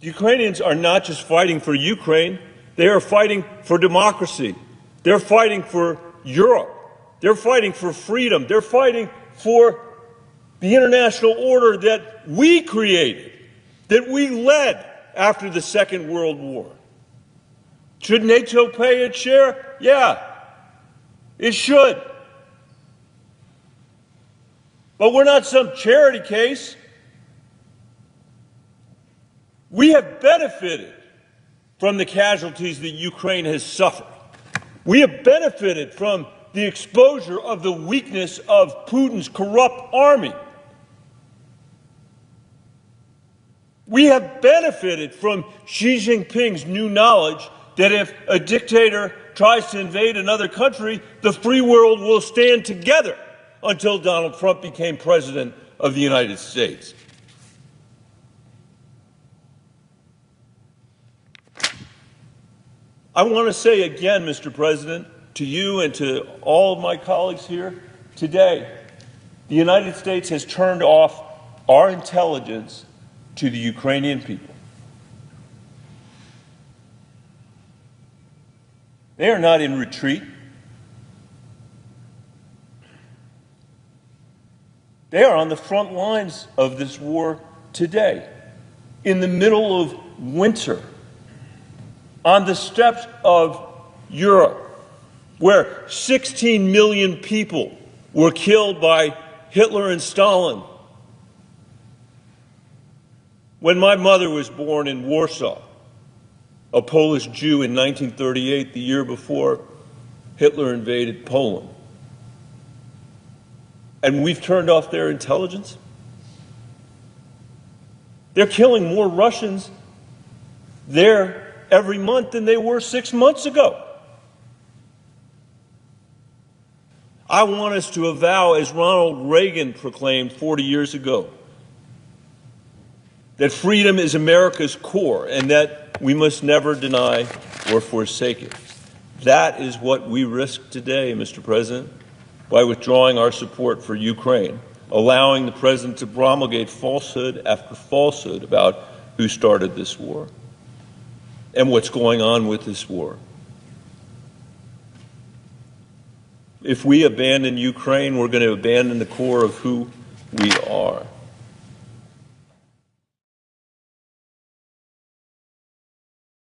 Ukrainians are not just fighting for Ukraine, they are fighting for democracy. They're fighting for Europe. They're fighting for freedom. They're fighting for the international order that we created, that we led after the Second World War. Should NATO pay its share? Yeah, it should. But we're not some charity case. We have benefited from the casualties that Ukraine has suffered. We have benefited from the exposure of the weakness of Putin's corrupt army. We have benefited from Xi Jinping's new knowledge that if a dictator tries to invade another country, the free world will stand together until Donald Trump became president of the United States. I want to say again, Mr. President, to you and to all of my colleagues here today, the United States has turned off our intelligence to the Ukrainian people. They are not in retreat. They are on the front lines of this war today, in the middle of winter, on the steppes of Europe, where 16 million people were killed by Hitler and Stalin. When my mother was born in Warsaw, a Polish Jew in 1938, the year before Hitler invaded Poland, and we've turned off their intelligence? They're killing more Russians there every month than they were 6 months ago. I want us to avow, as Ronald Reagan proclaimed 40 years ago, that freedom is America's core and that we must never deny or forsake it. That is what we risk today, Mr. President, by withdrawing our support for Ukraine, allowing the President to promulgate falsehood after falsehood about who started this war and what's going on with this war. If we abandon Ukraine, we're going to abandon the core of who we are.